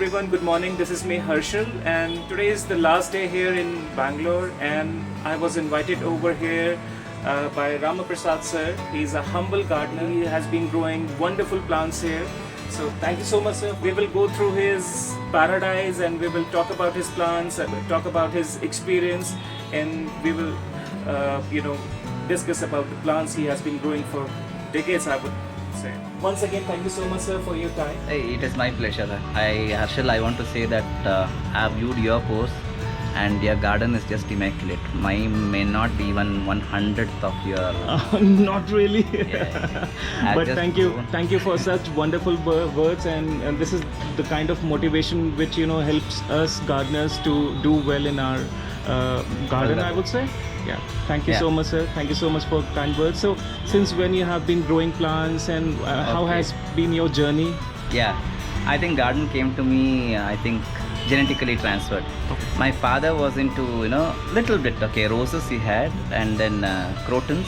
everyone, good morning. This is me Harshal, and today is the last day here in Bangalore, and I was invited over here by Ramaprasad sir. He's a humble gardener. He has been growing wonderful plants here. So thank you so much, sir. We will go through his paradise and we will talk about his plants, talk about his experience, and we will, discuss about the plants he has been growing for decades, I would say. Once again, thank you so much, sir, for your time. Hey, it is my pleasure. Harshal, I want to say that I have viewed your post and your garden is just immaculate. Mine may not be even 1/100th of your... Not really. But thank you for such wonderful words, and this is the kind of motivation which helps us gardeners to do well in our garden, I would say. Yeah, thank you so much, sir. Thank you so much for kind words. So, since when you have been growing plants, and how has been your journey? Yeah, I think garden came to me, I think, genetically transferred. My father was into, little bit, roses he had, and then crotons,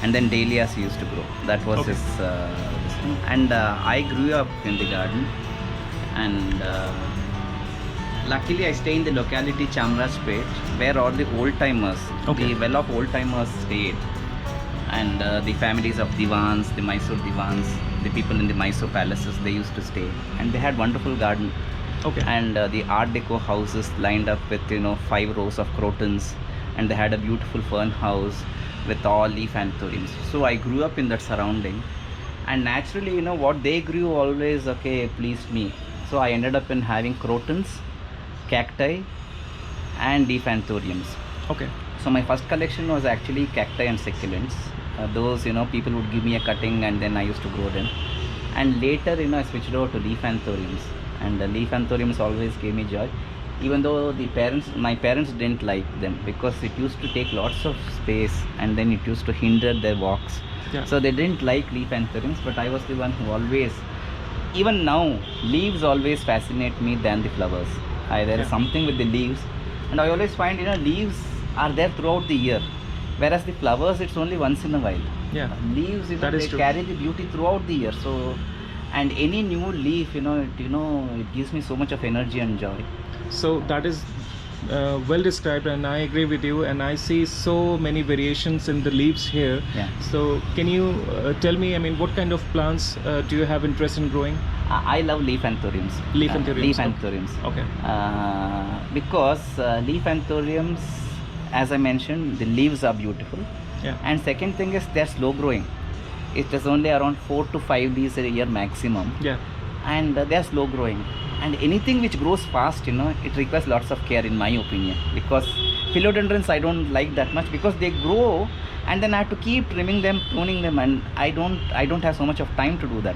and then dahlias he used to grow. That was his this one. And I grew up in the garden, and luckily I stay in the locality Chamarajpet, where all the old-timers, the well-off old-timers stayed. And the families of Divans, the Mysore Divans, the people in the Mysore palaces, they used to stay. And they had wonderful garden. And the art deco houses lined up with 5 rows of crotons, and they had a beautiful fern house with all leaf anthuriums. So I grew up in that surrounding, and naturally what they grew always pleased me. So I ended up in having crotons, cacti and leaf anthuriums. So my first collection was actually cacti and succulents. Those people would give me a cutting and then I used to grow them. And later I switched over to leaf anthuriums. And the leaf anthuriums always gave me joy, even though my parents didn't like them because it used to take lots of space and then it used to hinder their walks. So they didn't like leaf anthuriums, but I was the one who always, even now, leaves always fascinate me than the flowers. There is something with the leaves, and I always find leaves are there throughout the year, whereas the flowers, it's only once in a while. Leaves, they carry the beauty throughout the year. So, and any new leaf, it gives me so much of energy and joy. So that is well described, and I agree with you, and I see so many variations in the leaves here. So can you tell me, what kind of plants do you have interest in growing? I love leaf anthuriums. Leaf anthuriums. Leaf anthuriums. Because leaf anthuriums, as I mentioned, the leaves are beautiful. And second thing is they're slow growing. It is only around 4 to 5 leaves a year maximum. And they're slow growing. And anything which grows fast, it requires lots of care, in my opinion. Because philodendrons I don't like that much, because they grow and then I have to keep trimming them, pruning them, and I don't have so much of time to do that.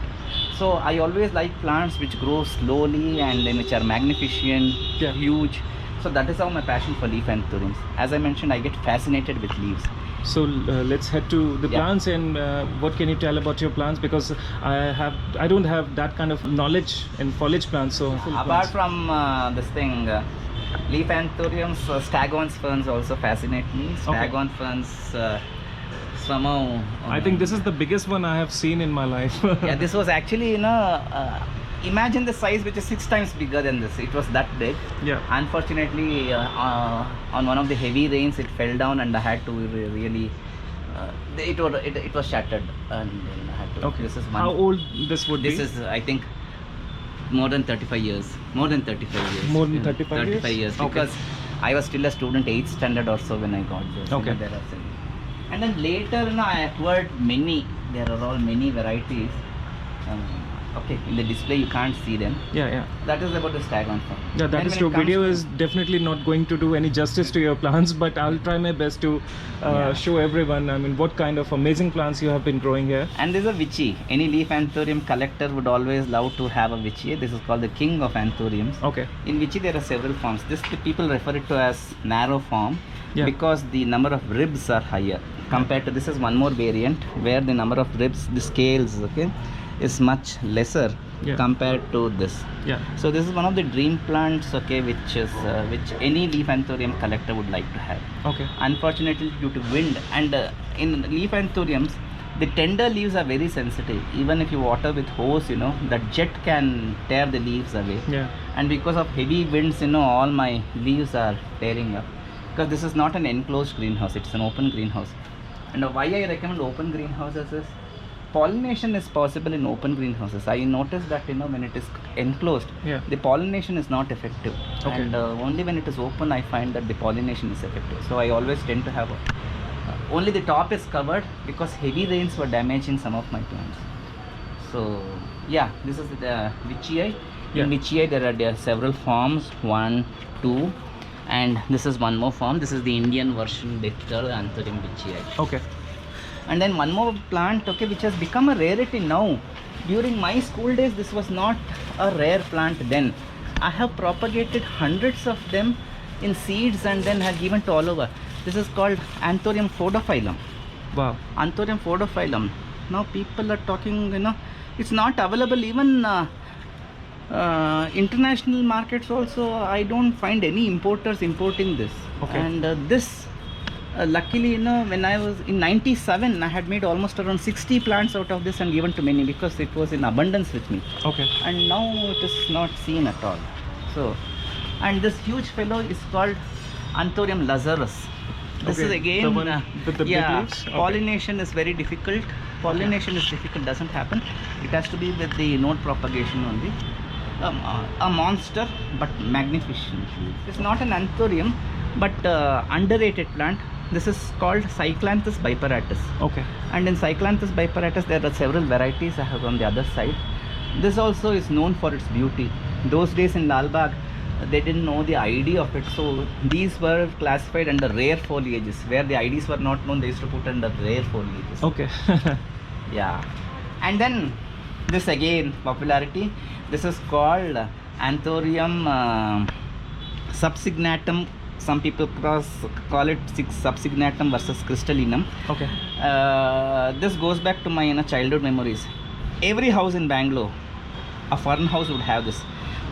So I always like plants which grow slowly and then which are magnificent, huge. So that is how my passion for leaf anthuriums. As I mentioned, I get fascinated with leaves. So let's head to the plants, and what can you tell about your plants? Because I don't have that kind of knowledge in foliage plants. So apart from this thing, leaf anthuriums, Stagon ferns also fascinate me. Stagon ferns, somehow. I think this is the biggest one I have seen in my life. This was actually imagine the size, which is 6 times bigger than this. It was that big. Unfortunately, on one of the heavy rains, it fell down, and I had to really. It was shattered, and then I had to. This is how old this would be? This is, I think, more than 35 years. More than 35 years. More than 35 years. Because I was still a student, 8th standard or so when I got this. And then later, I acquired many. There are all many varieties. In the display you can't see them. That is about the Stagon fern. That is true. Video is definitely not going to do any justice to your plants, but I'll try my best to show everyone what kind of amazing plants you have been growing here. And there's a Vichy. Any leaf anthurium collector would always love to have a Vichy. This is called the king of anthuriums. In Vichy there are several forms. This the people refer it to as narrow form, because the number of ribs are higher compared to this. Is one more variant where the number of ribs, the scales, is much lesser compared to this. So this is one of the dream plants, which any leaf anthurium collector would like to have. Unfortunately, due to wind, and in leaf anthuriums, The tender leaves are very sensitive. Even if you water with hose, that jet can tear the leaves away. Yeah. And because of heavy winds, all my leaves are tearing up. Because this is not an enclosed greenhouse, it's an open greenhouse. And why I recommend open greenhouses is pollination is possible in open greenhouses. I noticed that when it is enclosed, the pollination is not effective. Okay. And only when it is open, I find that the pollination is effective. So I always tend to have only the top is covered because heavy rains were damaging some of my plants. So yeah, this is the Vichii. In Vichii there are several forms, 1, 2, and this is one more form. This is the Indian version, called Anthurium Vichii. Okay. And then one more plant, okay, which has become a rarity now. During my school days, this was not a rare plant then. I have propagated hundreds of them in seeds and then have given to all over. This is called Anthurium Philodendron. Wow. Anthurium Philodendron. Now people are talking, it's not available even international markets also. I don't find any importers importing this. Okay. And this luckily, when I was in 97, I had made almost around 60 plants out of this and given to many because it was in abundance with me. Okay. And now it is not seen at all. So, and this huge fellow is called Anthurium lazarus. This is again, the one with the big leaves? Okay. Pollination is very difficult. Pollination is difficult, doesn't happen. It has to be with the node propagation only. A monster, but magnificent. It's not an Anthurium, but underrated plant. This is called cyclanthus biparatus. Okay. And in cyclanthus biparatus, there are several varieties I have on the other side. This also is known for its beauty. Those days in Lal Bagh, they didn't know the ID of it, so these were classified under rare foliages. Where the IDs were not known, they used to put under rare foliages. Okay. Yeah. And then this again popularity. This is called Anthurium subsignatum. Some people call it subsignatum versus crystallinum. Okay. This goes back to my childhood memories. Every house in Bangalore, a fern house would have this.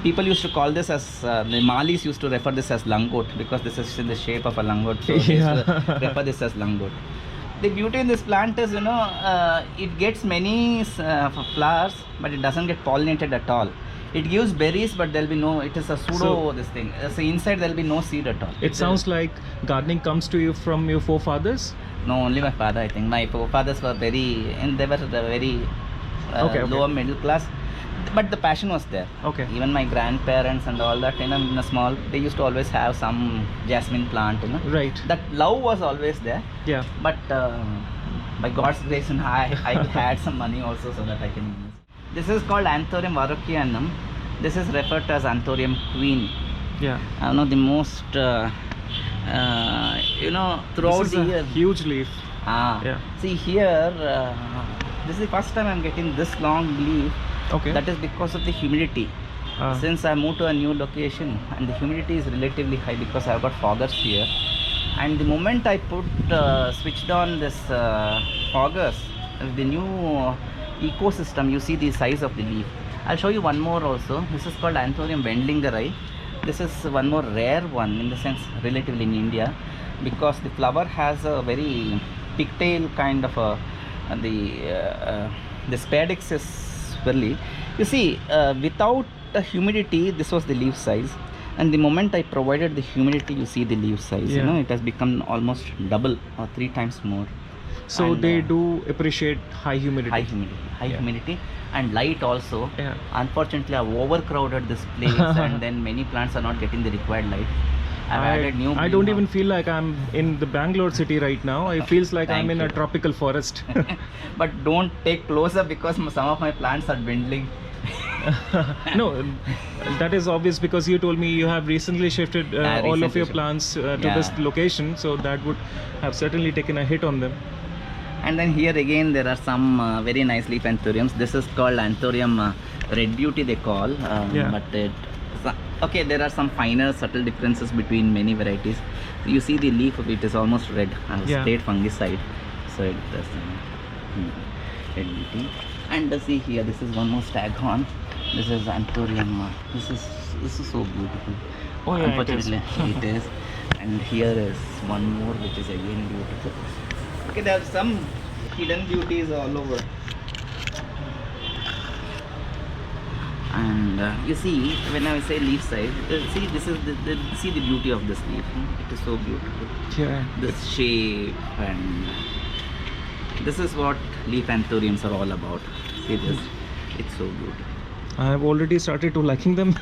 People used to call this as, the Malis used to refer this as langot because this is in the shape of a langot. So they used to refer this as langot. The beauty in this plant is, it gets many flowers, but it doesn't get pollinated at all. It gives berries, but there'll be no, it is a pseudo this thing. So inside there'll be no seed at all. It sounds like gardening comes to you from your forefathers? No, only my father, I think. My forefathers were very, and they were very lower middle class. But the passion was there. Okay. Even my grandparents and all that, in a small, they used to always have some jasmine plant, Right. That love was always there. Yeah. But by God's grace, I had some money also so that I can use. This is called Anthurium varrochianum. This is referred to as Anthurium queen. Yeah. The most, throughout This is the a year. huge leaf. Yeah. See here, this is the first time I'm getting this long leaf. Okay. That is because of the humidity. Since I moved to a new location and the humidity is relatively high because I've got foggers here. And the moment I switched on this foggers, the new ecosystem, you see the size of the leaf. I'll show you one more also. This is called Anthurium wendlingeri. This is one more rare one in the sense relatively in India because the flower has a very pigtail kind of the spadix is swirly. You see, without the humidity, this was the leaf size, and the moment I provided the humidity, you see the leaf size. It has become almost double or 3 times more. So and, they do appreciate high humidity. High humidity and light also. Yeah. Unfortunately, I've overcrowded this place, and then many plants are not getting the required light. I've added new. I don't even feel like I'm in the Bangalore city right now. It feels like I'm in a tropical forest. But don't take closer because some of my plants are dwindling. No, that is obvious because you told me you have recently shifted all of your plants to this location, so that would have certainly taken a hit on them. And then here again there are some very nice leaf anthuriums. This is called Anthurium Red Beauty they call. But okay, there are some finer subtle differences between many varieties. You see the leaf of it is almost red, straight fungicide. So it does Red Beauty. And see here, this is one more Stagon. This is Anthurium. This is so beautiful. Oh yeah, unfortunately it is. And here is one more which is again beautiful. Okay, there are some hidden beauties all over. And you see, when I say leaf size, see this is see the beauty of this leaf. It is so beautiful. Yeah. This shape, and this is what leaf anthuriums are all about. See this, it's so beautiful. I've already started to liking them.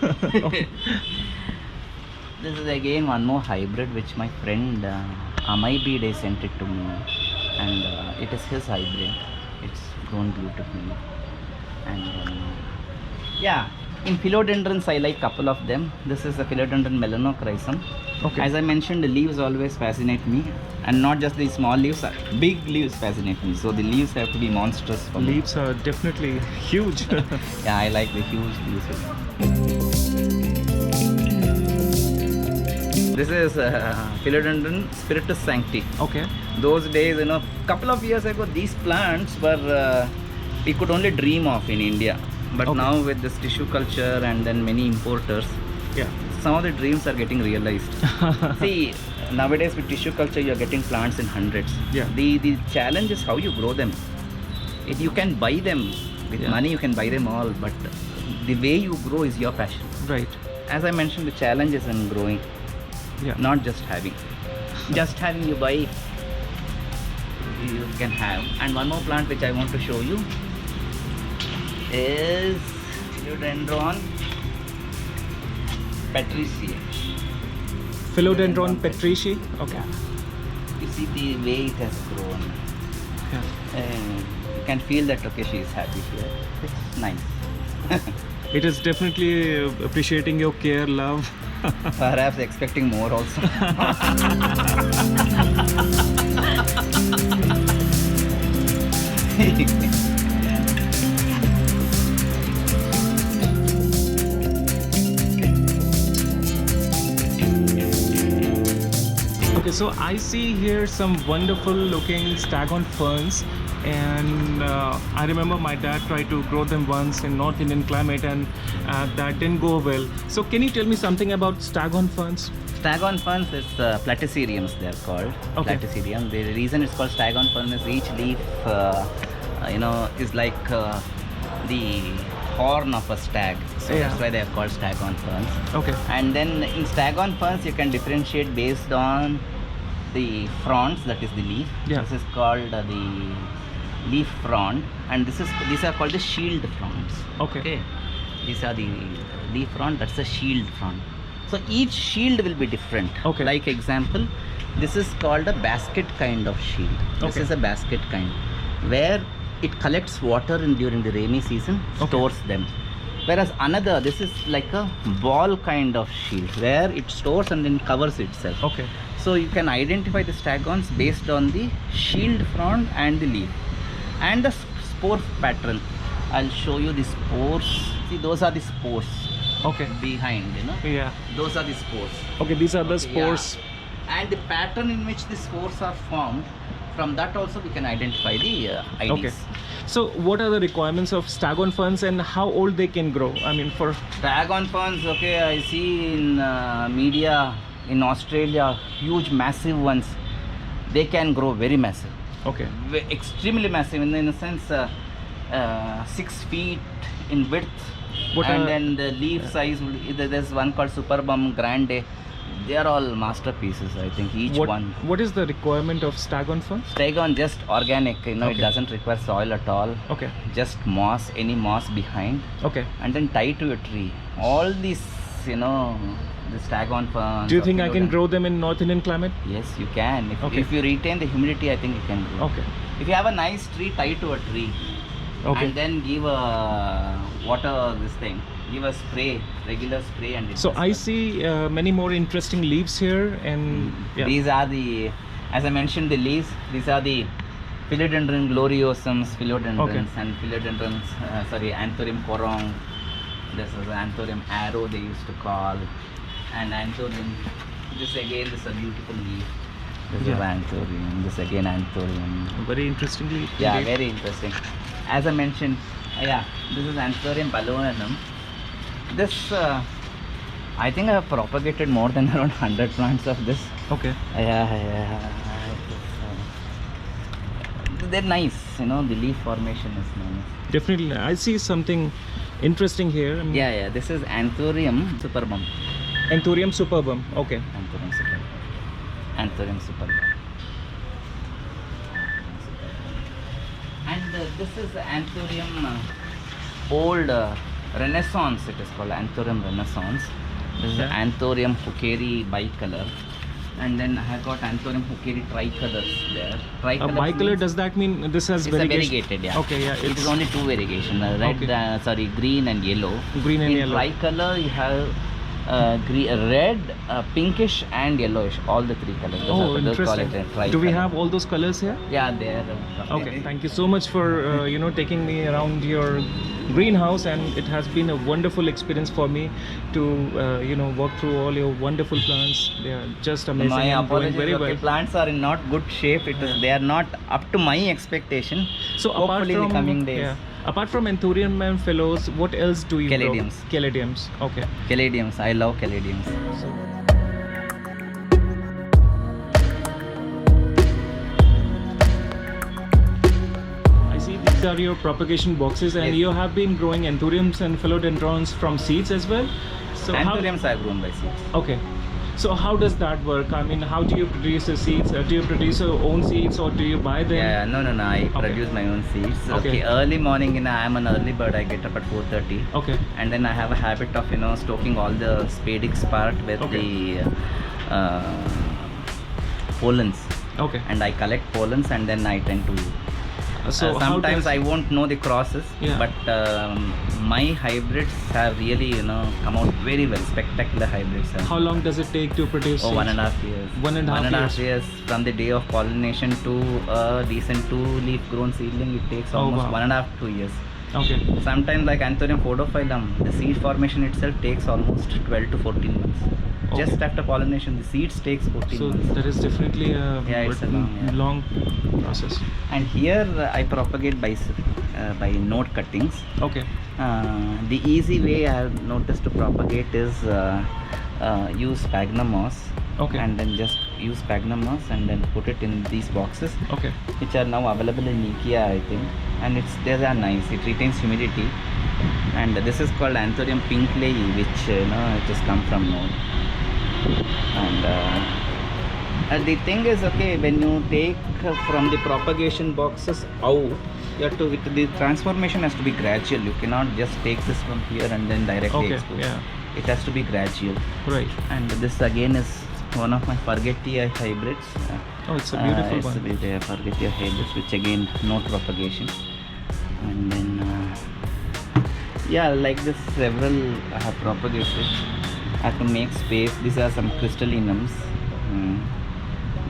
This is again one more hybrid which my friend Amai Bide sent it to me, and it is his hybrid. It's grown beautifully, and yeah, in philodendrons I like couple of them. This is the philodendron melanochrysum. Okay. As I mentioned, the leaves always fascinate me, and not just the small leaves, big leaves fascinate me. So the leaves have to be monstrous for me. Leaves are definitely huge. Yeah, I like the huge leaves. This is Philodendron spiritus sancti. Okay. Those days, couple of years ago, these plants were we could only dream of in India. But Okay. now with this tissue culture and then many importers, Yeah. some of the dreams are getting realized. See, nowadays with tissue culture, you are getting plants in hundreds. Yeah. The challenge is how you grow them. You can buy them with Yeah. money. You can buy them all, but the way you grow is your passion. Right. As I mentioned, the challenge is in growing, Yeah. not just having. Just having, you buy, you can have. And one more plant which I want to show you is Philodendron Patricia. Philodendron petrici. Okay. You see the way it has grown. Yeah. You can feel that, okay, she is happy here. It's nice. It is definitely appreciating your care, love. Perhaps expecting more also. Okay, so I see here some wonderful looking Stagon ferns, and I remember my dad tried to grow them once in North Indian climate, and that didn't go well. So can you tell me something about Stagon ferns? Stagon ferns is platyceriums, they are called. Okay. Platycerium. The reason it's called Stagon fern is each leaf, is like the horn of a stag. So Yeah. that's why they are called Stagon ferns. Okay. And then in Stagon ferns, you can differentiate based on the fronds, that is the leaf. Yeah. This is called the leaf frond, and these are called the shield fronds. Okay. These are the leaf frond, that's a shield frond. So each shield will be different. Okay. Like example, this is called a basket kind of shield. This Okay. is a basket kind, where it collects water during the rainy season, Okay. stores them. Whereas another, this is like a ball kind of shield, where it stores and then covers itself. Okay. So you can identify the stagons based on the shield frond and the leaf. And the spore pattern. I'll show you the spores. See, those are the spores Okay. behind, Yeah. Those are the spores. Okay, these are the Okay, spores. yeah. And the pattern in which the spores are formed, from that also we can identify the IDs. Okay. So what are the requirements of Stagon ferns and how old they can grow? I mean, for Stagon ferns, okay, I see in media in Australia, huge massive ones, they can grow very massive. okay. Extremely massive in the sense 6 feet in width. What And are- then the leaf size, there's one called Superbum Grande. They are all masterpieces, I think, each one. What is the requirement of Stagon ferns? Stagon just organic, it Okay. doesn't require soil at all. Okay. Just moss, any moss behind, Okay. and and then tie to a tree. All these, the Stagon ferns. Do you or think I can philodendron- grow them in North Indian climate? Yes, you can. Okay. If you retain the humidity, I think you can grow. Okay. If you have a nice tree, tie to a tree. Okay. And then give a water, this thing. Give a spray, regular spray, and it So does I that. see many more interesting leaves here, and yeah. These are the, as I mentioned, the leaves. These are the Philodendron gloriosums, philodendrons, Okay. and philodendrons. Anthurium corong. This is Anthurium arrow they used to call, and Anthurium. This again, this is a beautiful leaf. This is Yeah. Anthurium. This again Anthurium. Very interesting leaf. Yeah, indeed. very interesting. As I mentioned, this is Anthurium Balakrishna. This, I think I have propagated more than around 100 plants of this. Okay. they're nice. You know, the leaf formation is nice. Definitely. I see something interesting here. Yeah. This is Anthurium superbum. Anthurium superbum. Okay. Anthurium superbum. Anthurium superbum. And this is Anthurium old Renaissance. It is called Anthurium Renaissance. This is Anthurium hookeri bicolor. And then I have got Anthurium hookeri tricolors there. Bicolor, does that mean this has it's variegation? A variegated, yeah. Okay, yeah. It is only two variegation, red, green and yellow. Green and in yellow. Tricolor, you have red, pinkish and yellowish, all the three colors. Oh, interesting. Do we have all those colors here? Yeah, they are. Okay, thank you so much for taking me around your greenhouse, and it has been a wonderful experience for me to walk through all your wonderful plants. They are just amazing. My and growing apologies, very well. plants are in not good shape. They are not up to my expectation. So hopefully in the coming days. Apart from Anthurium and Philodendrons, what else do you Caladiums. grow? Caladiums. Okay. Caladiums. I love caladiums. I see these are your propagation boxes, and Yes. you have been growing Anthuriums and Philodendrons from seeds as well. So Anthuriums are grown by seeds. Okay. So how does that work? I mean, how do you produce the seeds? Do you produce your own seeds, or do you buy them? Yeah, no. I produce my own seeds. Okay. Early morning, I am an early bird. I get up at 4:30. Okay. And then I have a habit of stoking all the spadix part with the pollens. Okay. And I collect pollens, and then I tend to. So sometimes I won't know the crosses, Yeah. but my hybrids have really come out very well. Spectacular hybrids. How long does it take to produce? Oh, seeds? 1.5 years. 1.5 years from the day of pollination to a decent 2-leaf grown seedling. It takes almost wow. 1.5 2 years. Okay. Sometimes like Anthurium photophyllum, the seed formation itself takes almost 12 to 14 months. Okay. Just after pollination, the seeds takes 14 So months. that is definitely it's a long process. And here I propagate by node cuttings. Okay. The easy way I have noticed to propagate is use sphagnum moss. Okay. And then just use sphagnum moss and then put it in these boxes, Okay. which are now available in IKEA, I think. And they are nice. It retains humidity. And this is called Anthurium pinkley, which it has come from node. And the thing is, okay, when you take from the propagation boxes out, you have to, the transformation has to be gradual. You cannot just take this from here and then directly expose. Yeah. It has to be gradual. Right. And this again is one of my Forgetia hybrids. Oh, it's a beautiful one. It's a Forgetia hybrids, which again no propagation. And then like this, several I have propagated. I have to make space. These are some crystallinums.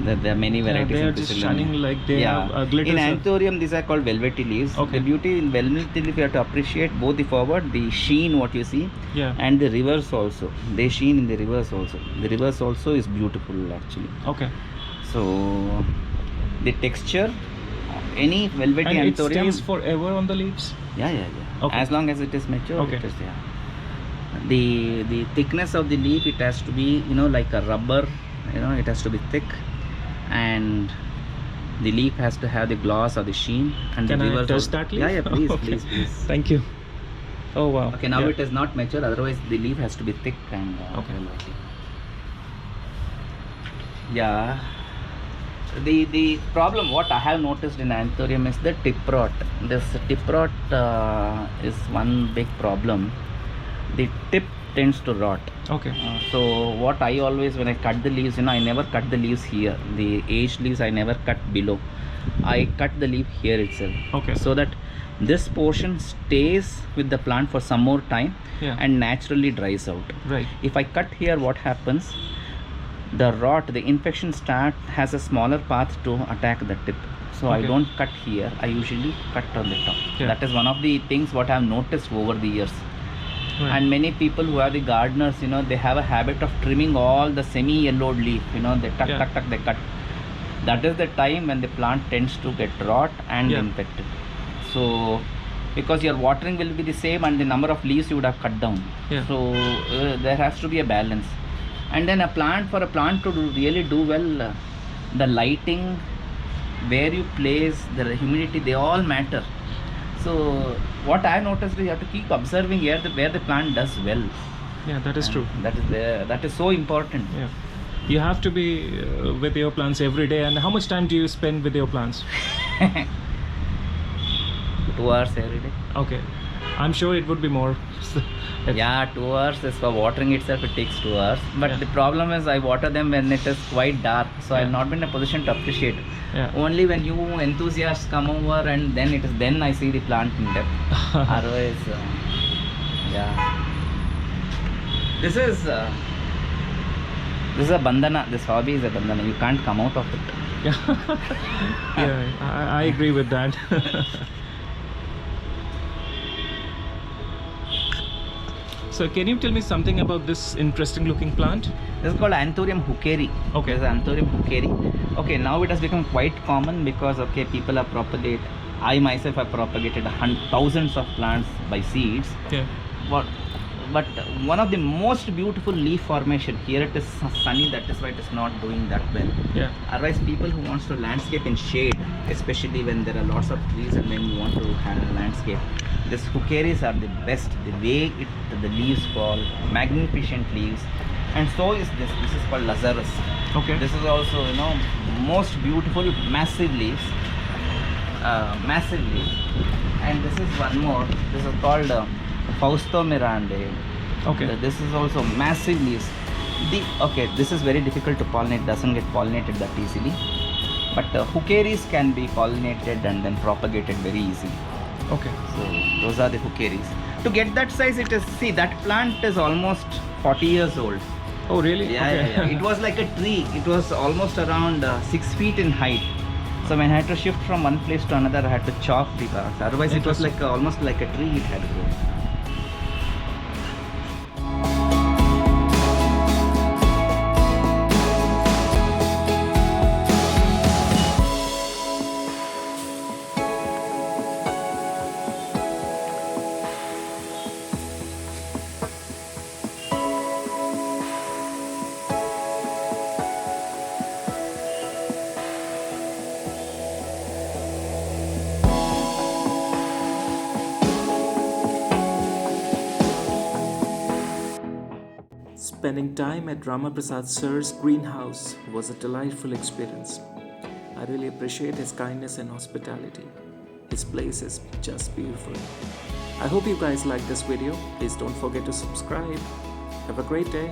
There are many varieties. They are just shining like they have glitter. In Anthurium, these are called velvety leaves. Okay. The beauty in velvety leaf, you have to appreciate both the forward, the sheen, what you see, and the reverse also. They sheen in the reverse also. The reverse also is beautiful actually. Okay. So the texture, any velvety and Anthurium, it stays forever on the leaves? Yeah. Okay. As long as it is mature, Okay. it is there. The thickness of the leaf, it has to be like a rubber. It has to be thick, and the leaf has to have the gloss or the sheen. And Can the I reverse touch also. that leaf? Yeah, please, Okay. please. Thank you. Oh wow. Okay, now it is not mature. Otherwise, the leaf has to be thick and velvety. Yeah. The problem what I have noticed in Anthurium is the tip rot. This tip rot is one big problem. The tip tends to rot. Okay. So what I always, when I cut the leaves, I never cut the leaves here. The aged leaves I never cut below. I cut the leaf here itself. Okay. So that this portion stays with the plant for some more time and naturally dries out. Right. If I cut here, what happens? The rot, the infection has a smaller path to attack the tip. So I don't cut here. I usually cut on the top. That is one of the things what I have noticed over the years. Right. And many people who are the gardeners, they have a habit of trimming all the semi-yellowed leaf. They tuck, they cut. That is the time when the plant tends to get rot and infected. So, because your watering will be the same and the number of leaves you would have cut down. So, there has to be a balance. And then for a plant to really do well, the lighting where you place, the humidity, they all matter. So what I noticed is you have to keep observing where the plant does well. Yeah, that is true. That is so important. Yeah. You have to be with your plants every day. And how much time do you spend with your plants? 2 hours every day. Okay. I'm sure it would be more. Yeah, 2 hours is for watering itself, it takes 2 hours. But Yeah. the problem is I water them when it is quite dark. So Yeah. I've not been in a position to appreciate. Yeah. Only when you enthusiasts come over and then I see the plant in depth. Otherwise, yeah. This is a bandhana. This hobby is a bandhana. You can't come out of it. Yeah, I agree with that. So can you tell me something about this interesting looking plant? This is called Anthurium hookeri. Okay. This is Anthurium hookeri. Okay, now it has become quite common because people are propagate. I myself have propagated thousands of plants by seeds. Yeah. But one of the most beautiful leaf formation here, it is sunny, that is why it is not doing that well. Yeah. Otherwise, people who wants to landscape in shade, especially when there are lots of trees and when you want to have a landscape, these hookeries are the best. The way the leaves fall, magnificent leaves, and so is this. This is called Lazarus. Okay. This is also most beautiful massive leaves, and this is one more. This is called Fausto Mirande. Okay. This is also massive leaves. This is very difficult to pollinate. Doesn't get pollinated that easily. But hookeries can be pollinated and then propagated very easily. Okay. So those are the hookeries. To get that size, that plant is almost 40 years old. Oh really? Yeah. It was like a tree. It was almost around 6 feet in height. So when I had to shift from one place to another, I had to chop the bark. Otherwise, it was like almost like a tree. It had grown. Spending time at Ramaprasad Sir's greenhouse was a delightful experience. I really appreciate his kindness and hospitality. His place is just beautiful. I hope you guys like this video. Please don't forget to subscribe. Have a great day.